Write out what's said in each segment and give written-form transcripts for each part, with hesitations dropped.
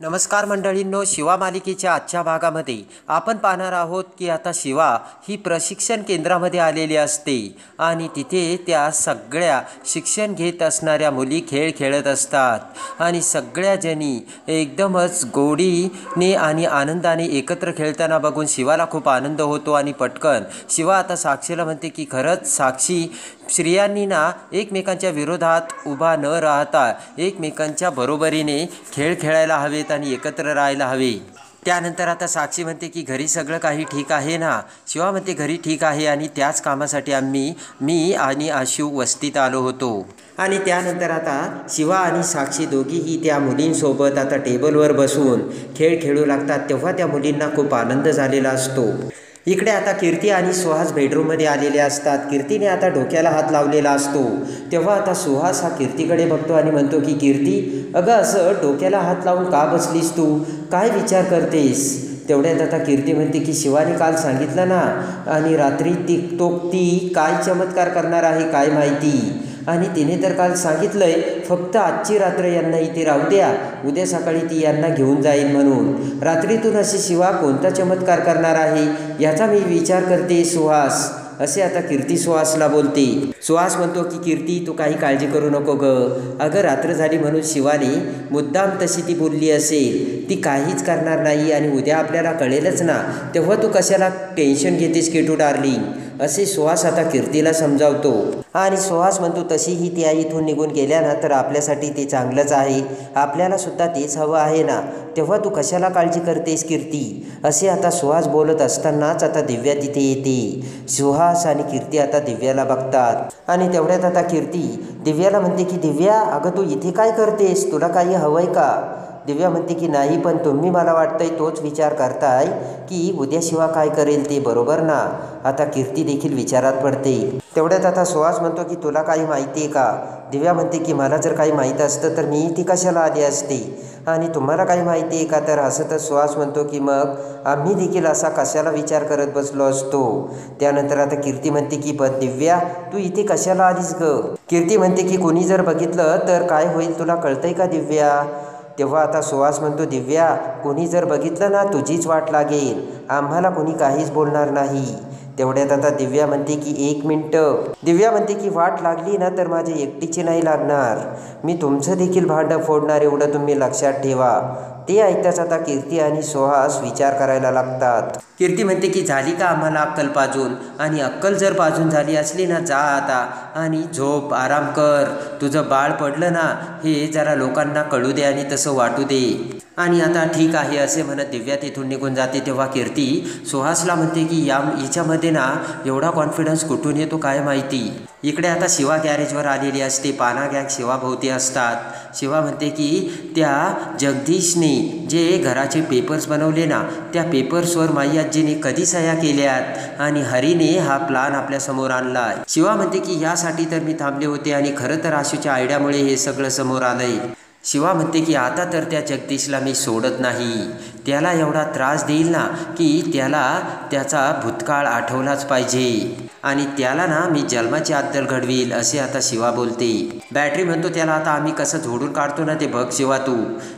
नमस्कार मंडळींनो, शिवा मालिकेच्या आजच्या भागामध्ये आपण पाहणार आहोत की आता शिवा ही प्रशिक्षण केंद्रामध्ये आलेली असते आणि तिथे त्या सगळ्या शिक्षण घेत असणाऱ्या मुली खेळ खेळत असतात आणि सगळ्या जणी एकदमच गोडीने आणि आनंदाने एकत्र खेळताना बघून शिवाला खूप आनंद होतो आणि पटकन शिवा आता साक्षीला म्हणते की खरंच साक्षी, स्त्रियांनी ना एकमेकांच्या विरोधात उभा न राहता एकमेकांच्या बरोबरीने खेळ खेळायला हवेत आणि एकत्र राहायला हवे। त्यानंतर आता साक्षी म्हणते की घरी सगळं काही ठीक आहे ना? शिवा म्हणते घरी ठीक आहे आणि त्याच कामासाठी मी आणि आशू वस्तीत आलो होतो। आणि त्यानंतर आता शिवा आणि साक्षी दोघीही त्या मुलींसोबत आता टेबलवर बसून खेळ खेळू लागतात। तेव्हा त्या मुलींना खूप आनंद झालेला असतो। इकडे आता कीर्ती आणि सुहास बेडरूममध्ये आलेले असतात। कीर्तीने आता डोक्याला हात लावलेला असतो। तेव्हा आता सुहास हा कीर्तीकडे बघतो आणि म्हणतो की कीर्ती, अगं असं डोक्याला हात लावून का बसलीस तू? काय विचार करतेस? तेवढ्यात आता कीर्ती म्हणते की शिवाने काल सांगितलं ना, आणि रात्री ती काय चमत्कार करणार आहे काय माहिती, आणि तिने तर काल सांगितलंय फक्त आजची रात्र यांना इथे राहू द्या, उद्या सकाळी ती यांना घेऊन जाईल म्हणून। रात्रीतून अशी शिवा कोणता चमत्कार करणार आहे याचा मी विचार करते सुहास, असे आता कीर्ती सुहासला बोलते। सुहास म्हणतो की कीर्ती, तू काही काळजी करू नको ग, अगं रात्र झाली म्हणून शिवाने मुद्दाम तशी ती बोलली असेल, ती काहीच करणार नाही आणि उद्या आपल्याला कळेलच ना, तेव्हा तू कशाला टेन्शन घेतेस केटू डार्लिंग, असे सुहास आता कीर्तीला समजावतो। आणि सुहास म्हणतो तशीही ती इथून निघून गेल्या ना तर आपल्यासाठी ते चांगलंच आहे, आपल्याला सुद्धा तेच हवं आहे ना, तेव्हा तू कशाला काळजी करतेस कीर्ती, असे आता सुहास बोलत असतानाच आता दिव्या तिथे येते। सुहास आणि कीर्ती आता दिव्याला बघतात आणि तेवढ्यात आता कीर्ती दिव्याला म्हणते की दिव्या, अगं तू इथे काय करतेस, तुला काही हवंय का? दिव्या म्हणते की नाही, पण तुम्ही मला वाटतंय तोच विचार करताय की उद्या शिवा काय करेल ते, बरोबर ना? आता कीर्ती देखील विचारात पडते। तेवढ्यात आता सुहास म्हणतो की तुला काही माहिती आहे का? दिव्या म्हणते की मला जर काही माहीत असतं तर मी ती कशाला आली असते, आणि तुम्हाला काही माहिती आहे का? तर हसतच सुहास म्हणतो की मग आम्ही देखील असा कशाला विचार करत बसलो असतो। त्यानंतर आता कीर्ती म्हणते की पण दिव्या, तू इथे कशाला आलीस ग? कीर्ती म्हणते की कोणी जर बघितलं तर काय होईल तुला कळतंय का दिव्या? तेव्हा आता सुहास म्हणतो दिव्या, कोणी जर बघितलं ना तुझीच वाट लागेल, आम्हाला कोणी काहीच बोलणार नाही। तेवढ्यात आता दिव्या म्हणते की 1 मिनिटं। दिव्या म्हणते की वाट लागली ना तर माझ्या एकटीची नाही लागणार, मी तुमचं देखील भांडं फोडणार, एवढं तुम्ही लक्षात ठेवा। ते ऐकताच आता कीर्ती आणि सुहास विचार करायला लागतात। कीर्ती म्हणते की झाली का आम्हाला अक्कल पाजून, आणि अक्कल जर पाजून झाली असली ना जा आता आणि झोप, आराम कर, तुझं बाळ पडलं ना हे जरा लोकांना कळू दे आणि तसं वाटू दे। आणि आता ठीक आहे असे म्हणत दिव्या तिथून निघून जाते। तेव्हा कीर्ती सुहासला म्हणते की हिच्यामध्ये ना एवढा कॉन्फिडन्स कुठून येतो काय माहिती। इकडे आता शिवा गॅरेजवर आलेली असते, पाना गँग शिवाभोवती असतात। शिवा म्हणते की त्या जगदीशने जे घराचे पेपर्स बनवले ना त्या पेपर्सवर माई आजीने कधी सह्या केल्यात आणि हरीने हा प्लान आपल्यासमोर आणला। शिवा म्हणते की यासाठी तर मी थांबले होते आणि खरं तर आशूच्या आयडियामुळे हे सगळं समोर आलंय। शिवा म्हणते की आता तर त्या जगदीशला मी सोडत नाही, त्याला एवढा त्रास देईल ना की त्याला त्याचा भूतकाळ आठवलाच पाहिजे आणि त्याला ना मी जन्माची अद्दल घडवील, असे आता शिवा बोलते। बॅटरी म्हणतो त्याला आता आम्ही कसं झोडून काढतो ना ते बघ शिवा तू।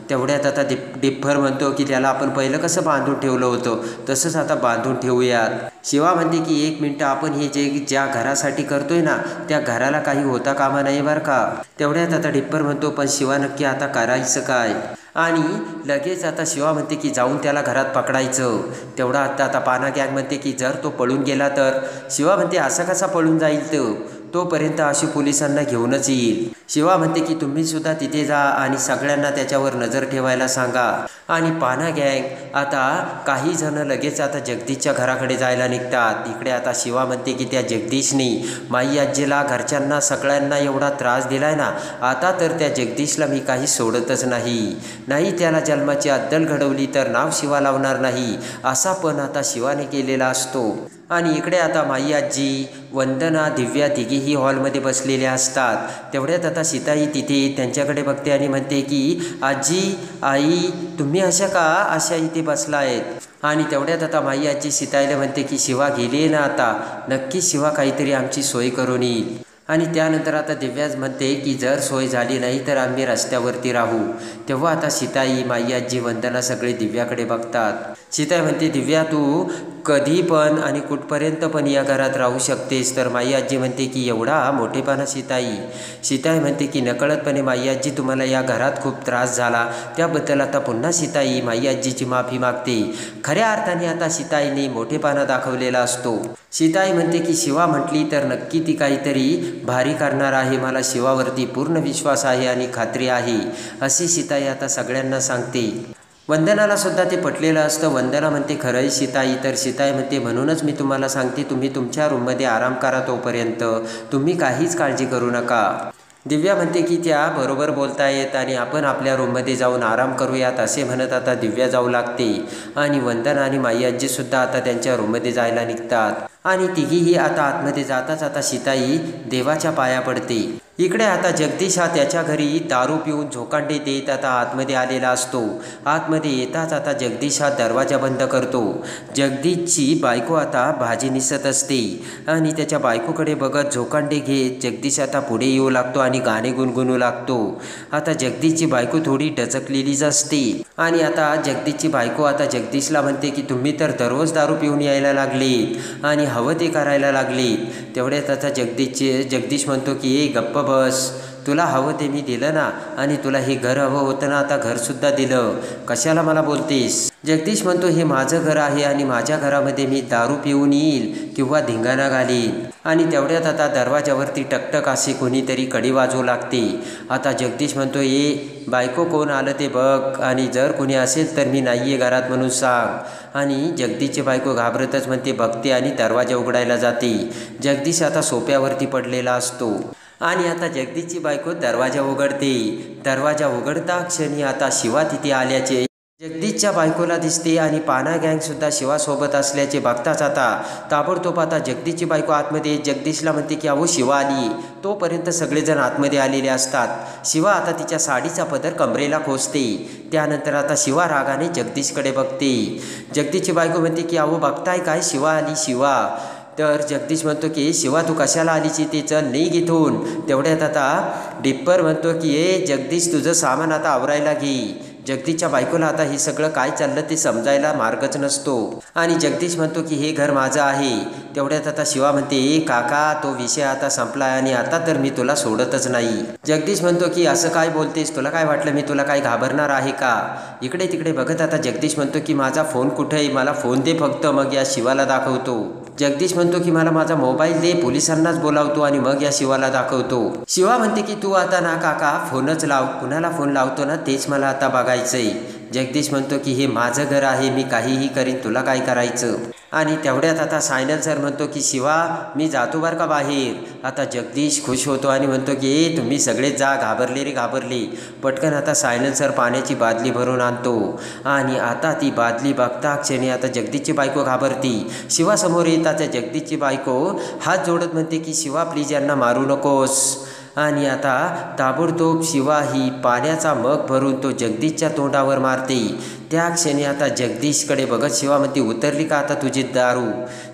तेवढ्यात आता डिप्पर म्हणतो की त्याला आपण पहिलं कसं बांधून ठेवलं होतं तसंच आता बांधून ठेवूयात। शिवा म्हणते की 1 मिनिट, आपण हे ज्या घरासाठी करतोय ना त्या घराला काही होता कामा नाही बरं का। तेवढ्यात आता डिप्पर म्हणतो पण शिवा नक्की आता करायचं काय? आणि लगेच आता शिवा म्हणते की जाऊन त्याला घरात पकडायचं। तेवढा आता पाना गँग म्हणते की जर तो पळून गेला तर? शिवा म्हणते असं कसा पळून जाईल तोपर्यंत आशू पोलिसांना घेऊनच येईल। शिवा म्हणते की तुम्ही सुद्धा तिथे जा आणि सगळ्यांना त्याच्यावर नजर ठेवायला सांगा। आणि पाना गँग आता काही जण लगेच आता जगदीशच्या घराकडे जायला निघतात। इकडे आता शिवा म्हणते की त्या जगदीशने माई आजीला, घरच्यांना, सगळ्यांना एवढा त्रास दिलाय ना, आता तर त्या जगदीशला मी काही सोडतच नाही त्याला जन्माची अद्दल घडवली तर नाव शिवा लावणार नाही, असा पण आता शिवाने केलेला असतो। आणि इकडे आता माई आजी, वंदना, दिव्या तिघेही हॉलमध्ये बसलेल्या असतात। तेवढ्यात आता सीताई तिथे त्यांच्याकडे बघते आणि म्हणते की आजी, आई, तुम्ही अशा इथे बसलायत? आणि तेवढ्यात आता माई आजी सीताईला म्हणते की शिवा गेली ना आता, नक्की शिवा काहीतरी आमची सोय करून येईल। आणि त्यानंतर आता दिव्याच म्हणते की जर सोय झाली नाही तर आम्ही रस्त्यावरती राहू. तेव्हा आता सीताई, माई आजी, वंदना सगळे दिव्याकडे बघतात. सीताई म्हणते, दिव्या तू कधी पण आणि कुठपर्यंत पण या घरात राहू शकतेस. तर माई आजी म्हणते की एवढा मोठेपणा सीताई. सीताई म्हणते की नकळतपणे माई आजी तुम्हाला या घरात खूप त्रास झाला त्याबद्दल आता पुन्हा सीताई माई आजीची माफी मागते. खऱ्या अर्थाने आता सीताईने मोठेपणा दाखवलेला असतो. सीताई म्हणते की शिवा म्हटली तर नक्की ती काहीतरी भारी करणार आहे. मला शिवावरती पूर्ण विश्वास आहे आणि खात्री आहे, अशी सीताई आता सगळ्यांना सांगते. वंदनाला सुद्धा ते पटलेलं असतं. वंदना म्हणते खरंय सीताई. तर सीताई म्हणते म्हणूनच मी तुम्हाला सांगते तुम्ही तुमच्या रूममध्ये आराम करा, तोपर्यंत तुम्ही काहीच काळजी करू नका. दिव्या म्हणते की त्या बरोबर बोलतायत आणि आपण आपल्या रूममध्ये जाऊन आराम करूयात, असे म्हणत आता दिव्या जाऊ लागते. आणि वंदना आणि माई आजीसुद्धा आता त्यांच्या रूममध्ये जायला निघतात. आणि तिघीही आता आतमध्ये जाताच आता सीताई देवाच्या पाया पडते. इकडे आता जगदीश हा त्याच्या घरी दारू पिऊन झोकांडे देत आता आतमध्ये आलेला असतो. आतमध्ये येताच आता जगदीश हा दरवाजा बंद करतो. जगदीशची बायको आता भाजी निसत असते आणि त्याच्या बायकोकडे बघत झोकांडे घेत जगदीश आता पुढे येऊ लागतो आणि गाणे गुणगुणू लागतो. आता जगदीशची बायको थोडी डचकलेलीच असते. आणि आता जगदीशची बायको आता जगदीशला म्हणते की तुम्ही तर दररोज दारू पिऊन यायला लागलेत आणि हवं ते करायला लागलेत. तेवढ्यात आता जगदीश म्हणतो की ए गप्प बस, तुला हवं ते मी दिलं ना, आणि तुला हे घर हवं होतं ना, आता घरसुद्धा दिलं, कशाला मला बोलतेस. जगदीश म्हणतो हे माझं घर आहे आणि माझ्या घरामध्ये मी दारू पिऊन येईल किंवा धिंगाणा घालीन. आणि तेवढ्यात आता दरवाजावरती टकटक असे कोणीतरी कडी वाजवू लागते. आता जगदीश म्हणतो ये बायको कोण आलं ते बघ, आणि जर कोणी असेल तर मी नाही आहे घरात म्हणून सांग. आणि जगदीशची बायको घाबरतच म्हणते बघते आणि दरवाजा उघडायला जाते. जगदीश आता सोप्यावरती पडलेला असतो. आणि आता जगदीशची बायको दरवाजा उघडते. दरवाजा उघडता क्षणी आता शिवा तिथे आल्याचे जगदीशच्या बायकोला दिसते आणि पाना गँगसुद्धा शिवासोबत असल्याचे बघताच आता ताबडतोब आता जगदीशची बायको आतमध्ये जगदीशला म्हणते की अहो शिवा आली. तोपर्यंत सगळेजण आतमध्ये आलेले असतात. शिवा आता तिच्या साडीचा पदर कमरेला खोचते. त्यानंतर आता शिवा रागाने जगदीशकडे बघते. जगदीशची बायको म्हणते की अहो बघताय काय, शिवा आली शिवा. तर जगदीश म्हणतो की शिवा तू कशाला आलीची ते चल निघ इथून. तेवढ्यात आता डिप्पर म्हणतो की ए जगदीश तुझं सामान आता आवरायला घे. जगदीशच्या बायकोला आता हे सगळं काय चाललं ते समजायला मार्गच नसतो. आणि जगदीश म्हणतो की हे घर माझं आहे. तेवढ्यात आता शिवा म्हणते ए काका तो विषय आता संपलाय आणि आता तर मी तुला सोडतच नाही. जगदीश म्हणतो की असं काय बोलतेस, तुला काय वाटलं मी तुला काय घाबरणार आहे का. इकडे तिकडे बघत आता जगदीश म्हणतो की माझा फोन कुठे आहे, मला फोन दे फक्त, मग या शिवाला दाखवतो. जगदीश म्हणतो की मला माझा मोबाईल दे, पोलिसांनाच बोलावतो आणि मग या शिवाला दाखवतो. शिवा म्हणते की तू आता ना काका फोनच लाव, कुणाला फोन लावतो ना तेच मला आता बघायचंय. जगदीश म्हणतो की हे माझं घर आहे, मी काहीही करीन, तुला काय करायचं. आणि तेवढ्यात आता सायनल सर म्हणतो की शिवा मी जातो बरं का बाहेर. आता जगदीश खुश होतो आणि म्हणतो की ए तुम्ही सगळेच जा, घाबरले रे घाबरले. पटकन आता सायनल सर पाण्याची बादली भरून आणतो. आणि आता ती बादली बघता क्षणी आता जगदीशची बायको घाबरती. शिवासमोर येतात जगदीशची बायको हात जोडत म्हणते की शिवा प्लीज यांना मारू नकोस. आणि आता ताबडतोब शिवा ही पाण्याचा मग भरून तो जगदीशच्या तोंडावर मारते. त्या क्षणी आता जगदीशकडे बघत शिवा म्हणते उतरली का आता तुझी दारू.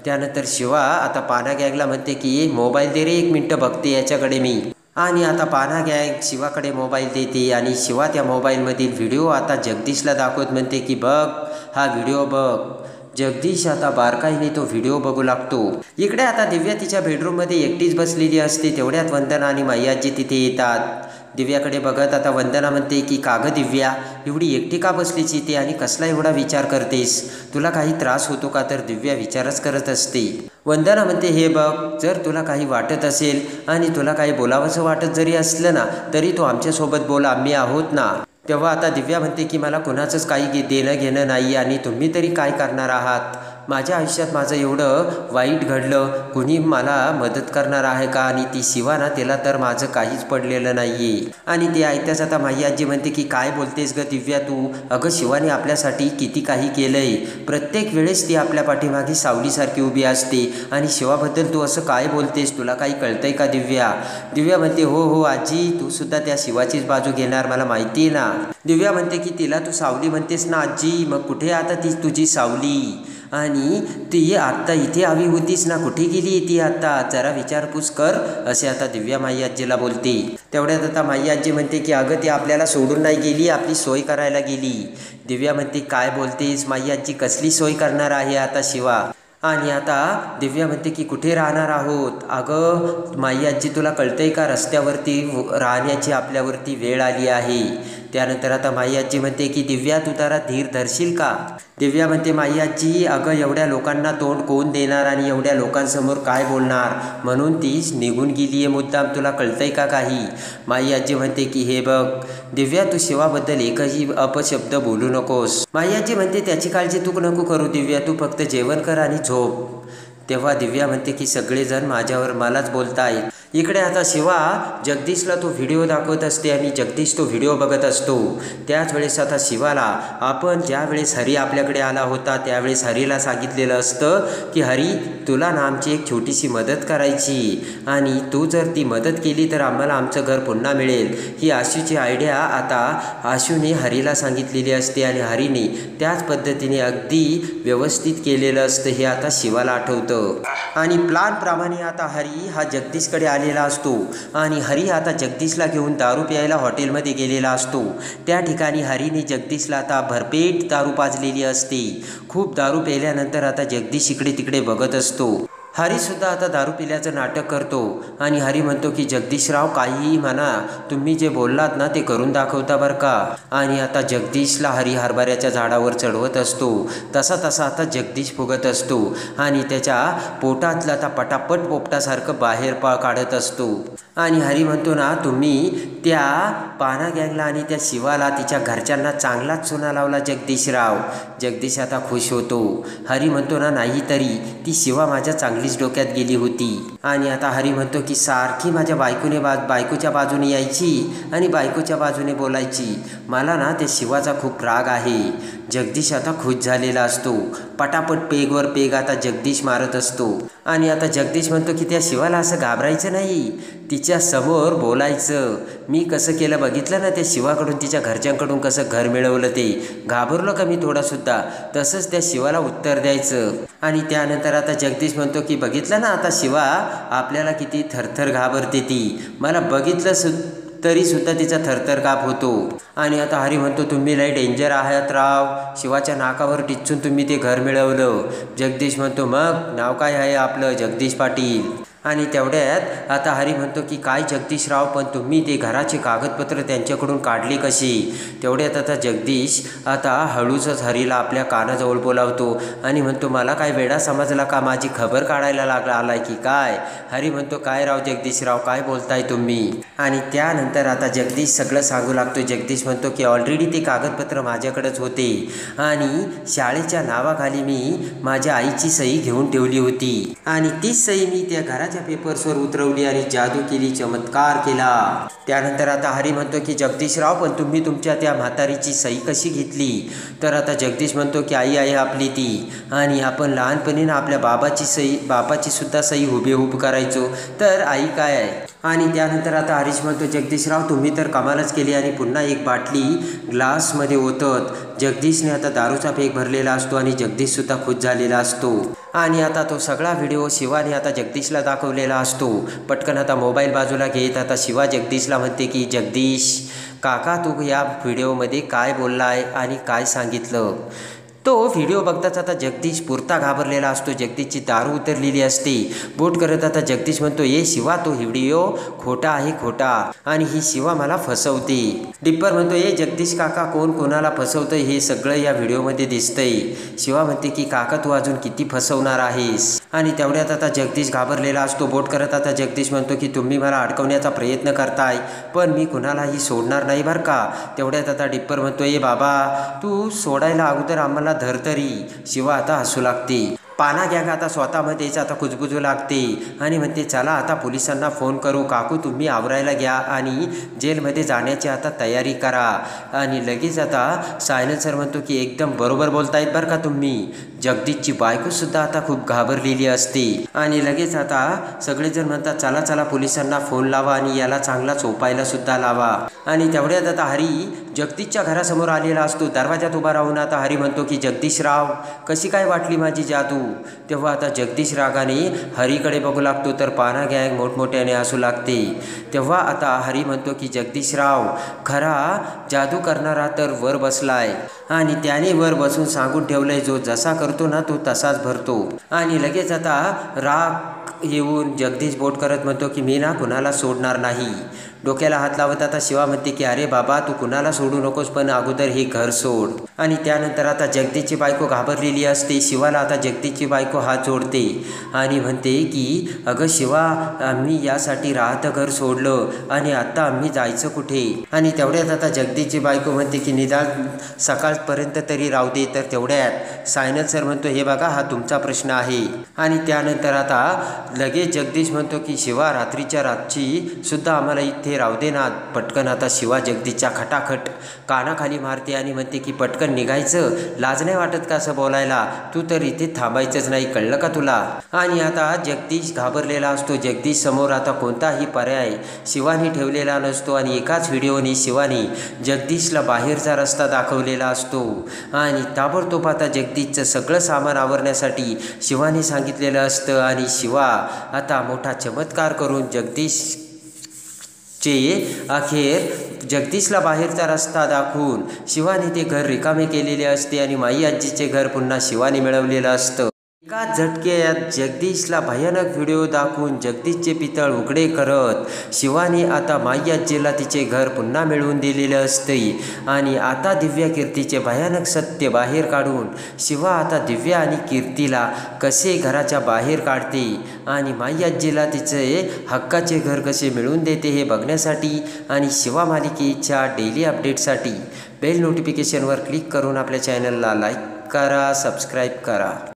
त्यानंतर शिवा आता पाना गँगला म्हणते की मोबाईल दे रे, 1 मिनटं बघते याच्याकडे मी. आणि आता पाना गँग शिवाकडे मोबाईल देते आणि शिवा त्या मोबाईलमधील व्हिडिओ आता जगदीशला दाखवत म्हणते की बघ हा व्हिडिओ बघ. जगदीश आता बारकाईने तो व्हिडिओ बघू लागतो. इकडे आता दिव्या तिच्या बेडरूममध्ये एकटीच बसलेली असते. तेवढ्यात वंदना आणि माई आजी तिथे येतात. दिव्याकडे बघत आता वंदना म्हणते की कागं दिव्या एवढी एकटी का बसलीच इथे आणि कसला एवढा विचार करतेस, तुला काही त्रास होतो का. तर दिव्या विचारच करत असते. वंदना म्हणते हे बघ जर तुला काही वाटत असेल आणि तुला काही बोलावंसं वाटत जरी असलं ना तरी तू आमच्यासोबत बोल, आम्ही आहोत ना. तेव्हा आता दिव्या म्हणते की मला कुणाचंच काही देणं घेणं नाही आणि तुम्ही तरी काय करणार आहात. माझ्या आयुष्यात माझं एवढं वाईट घडलं, कुणी मला मदत करणार आहे का. आणि ती शिवा ना तिला तर माझं काहीच पडलेलं नाही आहे. आणि ते ऐकताच आता माई आजी म्हणते की काय बोलतेस ग दिव्या तू, अगं शिवाने आपल्यासाठी किती काही केलं आहे. प्रत्येक वेळेस ती आपल्या पाठीमागे सावलीसारखी उभी असते आणि शिवाबद्दल तू असं काय बोलतेस, तुला काही कळतंय का दिव्या. दिव्या म्हणते हो हो आजी तू सुद्धा त्या शिवाचीच बाजू घेणार मला माहिती आहे ना. दिव्या म्हणते की तिला तू सावली म्हणतेस ना आजी, मग कुठे आता ती तुझी सावली. आणि ती आत्ता इथे हवी होतीस ना, कुठे गेली ती आता, जरा विचारपूस कर, असे आता दिव्या माई आजीला बोलते. तेवढ्यात आता माई आजी म्हणते की अगं ती आपल्याला सोडून नाही गेली, आपली सोय करायला गेली. दिव्या म्हणते काय बोलतेस माई आजी, कसली सोय करणार आहे आता शिवा. आणि आता दिव्या म्हणते की कुठे राहणार आहोत. अगं माई आजी तुला कळतंय का, रस्त्यावरती राहण्याची आपल्यावरती वेळ आली आहे. त्यानंतर आता माई आजी म्हणते की दिव्या तू जरा धीर धरशील का. दिव्या म्हणते माई आजी अगं एवढ्या लोकांना तोंड कोण देणार आणि एवढ्या लोकांसमोर काय बोलणार, म्हणून तीच निघून गेली आहे मुद्दाम, तुला कळतंय का काही. माई आजी म्हणते की हे बघ दिव्या तू शिवाबद्दल एकही अपशब्द बोलू नकोस. माई आजी म्हणते त्याची काळजी तू नको करू दिव्या, तू फक्त जेवण कर आणि झोप. तेव्हा दिव्या म्हणते की सगळेजण माझ्यावर मलाच बोलतायत. इकडे आता शिवा जगदीशला तो व्हिडिओ दाखवत असते आणि जगदीश तो व्हिडिओ बघत असतो. त्याच वेळेस आता शिवाला आपण ज्यावेळेस हरी आपल्याकडे आला होता त्यावेळेस हरीला सांगितलेलं असतं की हरी तुला ना आमची एक छोटीशी मदत करायची आणि तू जर ती मदत केली तर आम्हाला आमचं घर पुन्हा मिळेल. ही आशूची आयडिया आता आशूने हरीला सांगितलेली असते आणि हरीने त्याच पद्धतीने अगदी व्यवस्थित केलेलं असतं हे आता शिवाला आठवतं. आणि प्लॅनप्रमाणे आता हरी हा जगदीशकडे आलेला असतो आणि हरी आता जगदीशला घेऊन दारू प्यायला हॉटेलमध्ये गेलेला असतो. त्या ठिकाणी हरीने जगदीशला आता भरपेट दारू पाजलेली असते. खूप दारू प्यायल्यानंतर आता जगदीश इकडे तिकडे बघत असतो. हरीसुद्धा आता दारू पिल्याचं नाटक करतो आणि हरी म्हणतो की जगदीशराव काहीही म्हणा, तुम्ही जे बोललात ना ते करून दाखवता बरं का. आणि आता जगदीशला हरी हरभऱ्याच्या झाडावर चढवत असतो. तसा तसा आता जगदीश फुगत असतो आणि त्याच्या पोटातलं आता पटापट पोपटासारखं बाहेर काढत असतो. आणि हरी म्हणतो ना तुम्ही त्या पाना गँगला आणि त्या शिवाला तिच्या घरच्यांना चांगलाच चुना लावला जगदीशराव. जगदीश आता खुश होतो. हरी म्हणतो ना नाही तरी ती शिवा माझ्या चांगलीच डोक्यात गेली होती. आणि आता हरी म्हणतो की सारखी माझ्या बायकोच्या बाजूने यायची आणि बायकोच्या बाजूने बोलायची, मला ना त्या शिवाचा खूप राग आहे. जगदीश आता खुश झालेला असतो. पटापट पेगवर पेग आता जगदीश मारत असतो. आणि आता जगदीश म्हणतो की त्या शिवाला असं घाबरायचं नाही, तिच्या समोर बोलायचं. मी कसं केलं बघितलं ना त्या शिवाकडून तिच्या घरच्यांकडून कसं घर मिळवलं, ते घाबरलो का मी थोडासुद्धा, तसंच त्या शिवाला उत्तर द्यायचं. आणि त्यानंतर आता जगदीश म्हणतो की बघितलं ना आता शिवा आपल्याला किती थरथर घाबरते ती, मला बघितलं तरीसुद्धा तिचा थरथर काप होतो. आणि आता हरी म्हणतो तुम्ही लय डेंजर आहात राव, शिवाच्या नाकावर टिच्चून तुम्ही ते घर मिळवलं. जगदीश म्हणतो मग नाव काय आहे आपलं, जगदीश पाटील. आणि तेवढ्यात आता हरी म्हणतो की काय जगदीशराव पण तुम्ही ते घराचे कागदपत्र त्यांच्याकडून काढले कशी. तेवढ्यात आता जगदीश आता हळूच हरीला आपल्या कानाजवळ बोलावतो आणि म्हणतो मला काय वेडा समजला का, माझी खबर काढायला आलाय की काय. हरी म्हणतो काय राव जगदीशराव काय बोलताय तुम्ही. आणि त्यानंतर आता जगदीश सगळं सांगू लागतो. जगदीश म्हणतो की ऑलरेडी ते कागदपत्र माझ्याकडेच होते आणि शाळेच्या नावाखाली मी माझ्या आईची सही घेऊन ठेवली होती आणि तीच सही मी त्या घराच्या पेपर्सवर उतरवली आणि जादू केली, चमत्कार केला. त्यानंतर आता हरी म्हणतो की जगदीशराव पण तुम्ही तुमच्या त्या म्हातारीची सही कशी घेतली. तर आता जगदीश म्हणतो की आई आहे आपली ती आणि आपण लहानपणी आपल्या बापाची सुद्धा सही हुबेहूब करायचो, तर आई काय आहे. आणि त्यानंतर आता हरीश म्हणतो जगदीशराव तुम्ही तर कमालच केली आणि पुन्हा एक बाटली ग्लासमध्ये ओतत. जगदीशने आता दारूचा पेक भरलेला असतो आणि जगदीशसुद्धा खुश झालेला असतो. आणि आता तो सगळा व्हिडिओ शिवाने आता जगदीशला दाखवलेला असतो. पटकन आता मोबाईल बाजूला घेत आता शिवा जगदीशला म्हणते की जगदीश काका तू या व्हिडिओमध्ये काय बोलला आहे आणि काय सांगितलं. तो व्हिडिओ बघताच आता जगदीश पुरता घाबरलेला असतो. जगदीशची दारू उतरलेली असते. बोट करत आता जगदीश म्हणतो ये शिवा तो व्हिडिओ खोटा आहे खोटा आणि ही शिवा मला फसवते. डिप्पर म्हणतो ये जगदीश काका कोण कोणाला फसवतं हे सगळं या व्हिडिओमध्ये दिसतंय. शिवा म्हणते की काका तू अजून किती फसवणार आहेस. आणि तेवढ्यात आता जगदीश घाबरलेला असतो. बोट करत आता जगदीश म्हणतो की तुम्ही मला अडकवण्याचा प्रयत्न करताय पण मी कुणालाही सोडणार नाही बरं का. तेवढ्यात आता डिप्पर म्हणतो ये बाबा तू सोडायला अगोदर आम्हाला धर तरी. शिवा आता हसू लागते. पाना गँग आता स्वतःमध्येच आता कुजबुजू लागते आणि म्हणते चला आता पोलिसांना फोन करू. काकू तुम्ही आवरायला घ्या आणि जेलमध्ये जाण्याची आता तयारी करा. आणि लगेच आता सायलेन्सर म्हणतो की एकदम बरोबर बोलतायत बरं का तुम्ही. जगदीशची बायकोसुद्धा आता खूप घाबरलेली असते. आणि लगेच आता सगळेजण म्हणतात चला चला पोलिसांना फोन लावा आणि याला चांगला चोपायला सुद्धा लावा. आणि तेवढ्यात आता हरी जगदीशच्या घरासमोर आलेला असतो. दरवाजात उभा राहून आता हरी म्हणतो की जगदीशराव, कशी काय वाटली माझी जादू? तेव्हा आता जगदीश रागाने हरीकडे बघू लागतो, तर पाना गँग मोठमोठ्याने हसू लागते. तेव्हा आता हरी म्हणतो की जगदीशराव, खरा जादू करणारा तर वर बसलाय आणि त्याने वर बसून सांगून ठेवलंय, जो जसा करतो ना तो तसाच भरतो. आणि लगेच आता राग येऊन जगदीश बोट करत म्हणतो की मी ना कुणाला सोडणार नाही. डोक्याला हात लावत आता शिवा म्हणते की अरे बाबा, तू कुणाला सोडू नकोस, पण अगोदर हे घर सोड. आणि त्यानंतर आता जगदीशची बायको घाबरलेली असते. शिवाला आता जगदीशची बायको हात जोडते आणि म्हणते की अगं शिवा, आम्ही यासाठी राहतं घर सोडलं आणि आता आम्ही जायचं कुठे? आणि तेवढ्यात आता जगदीशची बायको म्हणते की निदान सकाळपर्यंत तरी राहू दे. तर तेवढ्यात सायनल सर म्हणतो, हे बघा हा तुमचा प्रश्न आहे. आणि त्यानंतर आता लगेच जगदीश म्हणतो की शिवा, रात्रीच्या रात्री सुद्धा आम्हाला इथे राहू दे ना. पटकन आता शिवा जगदीशच्या खटाखट कानाखाली मारते आणि म्हणते की पटकन निघायचं, लाज नाही वाटत का असं बोलायला? तू तर इथे थांबायचंच नाही, कळलं का तुला? आणि आता जगदीश घाबरलेला असतो. जगदीश समोर आता कोणताही पर्याय शिवानी ठेवलेला नसतो आणि एकाच व्हिडिओनी शिवानी जगदीशला बाहेरचा रस्ता दाखवलेला असतो. आणि ताबडतोब आता जगदीशचं सगळं सामान आवरण्यासाठी शिवानी सांगितलेलं असतं. आणि शिवा आता मोठा चमत्कार करून अखेर जगदीशला बाहेरचा रस्ता दाखवून शिवानी ते घर रिकामे केलेले असते आणि माई आजीचे घर पुन्हा शिवानी मिळवलेलं असतं. एका झटक्यात जगदीशला भयानक व्हिडिओ दाखवून जगदीशचे पितळ उघडे करत शिवानी आता माई आजीला तिचे घर पुन्हा मिळवून दिलेलं असते. आणि आता दिव्या कीर्तीचे भयानक सत्य बाहेर काढून शिवा आता दिव्या आणि कीर्तीला कसे घराच्या बाहेर काढते आणि माई आजीला तिचे हक्काचे घर कसे मिळवून देते हे बघण्यासाठी आणि शिवा मालिकेच्या डेली अपडेटसाठी बेल नोटिफिकेशनवर क्लिक करून आपल्या चॅनलला लाईक करा, सबस्क्राईब करा.